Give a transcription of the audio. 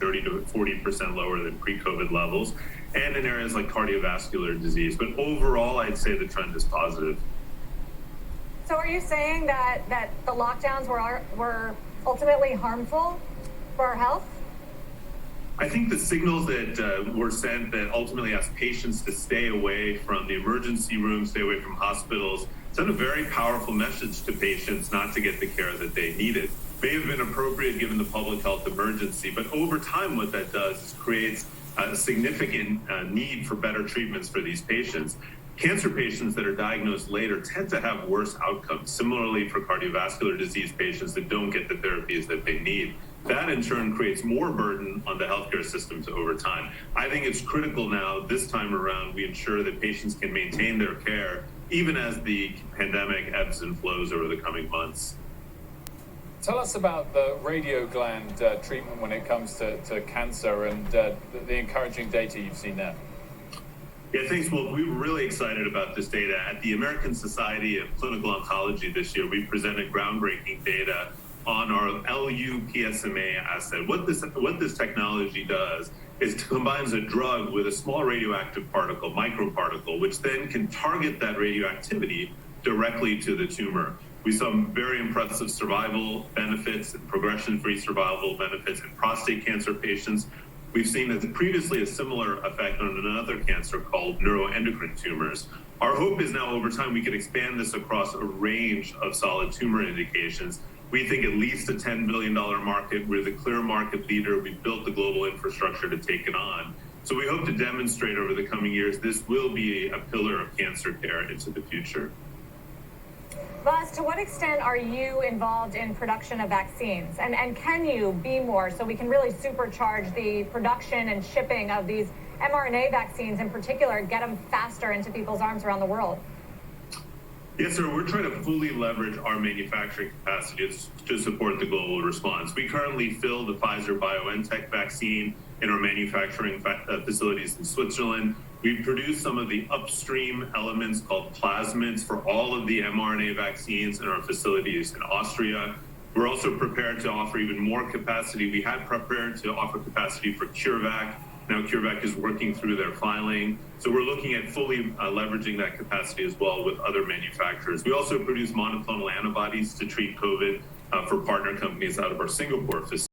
30 to 40% lower than pre-COVID levels, and in areas like cardiovascular disease. But overall, I'd say the trend is positive. So are you saying that the lockdowns were ultimately harmful for our health? I think the signals that were sent that ultimately asked patients to stay away from the emergency room, stay away from hospitals, sent a very powerful message to patients not to get the care that they needed. May have been appropriate given the public health emergency, but over time what that does is creates a significant need for better treatments for these patients. Cancer patients that are diagnosed later tend to have worse outcomes. Similarly, for cardiovascular disease patients that don't get the therapies that they need. That in turn creates more burden on the healthcare systems over time. I think it's critical now, this time around, we ensure that patients can maintain their care even as the pandemic ebbs and flows over the coming months. Tell us about the radiogland treatment when it comes to cancer and the encouraging data you've seen there. Yeah, thanks, Wolf. We were really excited about this data. At the American Society of Clinical Oncology this year, we presented groundbreaking data on our LU-PSMA asset. What this technology does is it combines a drug with a small radioactive particle, microparticle, which then can target that radioactivity directly to the tumor. We saw very impressive survival benefits and progression-free survival benefits in prostate cancer patients. We've seen previously a similar effect on another cancer called neuroendocrine tumors. Our hope is now over time we can expand this across a range of solid tumor indications. We think at least a $10 billion market. We're the clear market leader. We've built the global infrastructure to take it on. So we hope to demonstrate over the coming years this will be a pillar of cancer care into the future. Buzz, to what extent are you involved in production of vaccines? And can you be more so we can really supercharge the production and shipping of these mRNA vaccines in particular, get them faster into people's arms around the world? Yes, sir. We're trying to fully leverage our manufacturing capacity to support the global response. We currently fill the Pfizer-BioNTech vaccine in our manufacturing facilities in Switzerland. We produce some of the upstream elements called plasmids for all of the mRNA vaccines in our facilities in Austria. We're also prepared to offer even more capacity. We had prepared to offer capacity for CureVac. Now CureVac is working through their filing. So we're looking at fully leveraging that capacity as well with other manufacturers. We also produce monoclonal antibodies to treat COVID for partner companies out of our Singapore facility.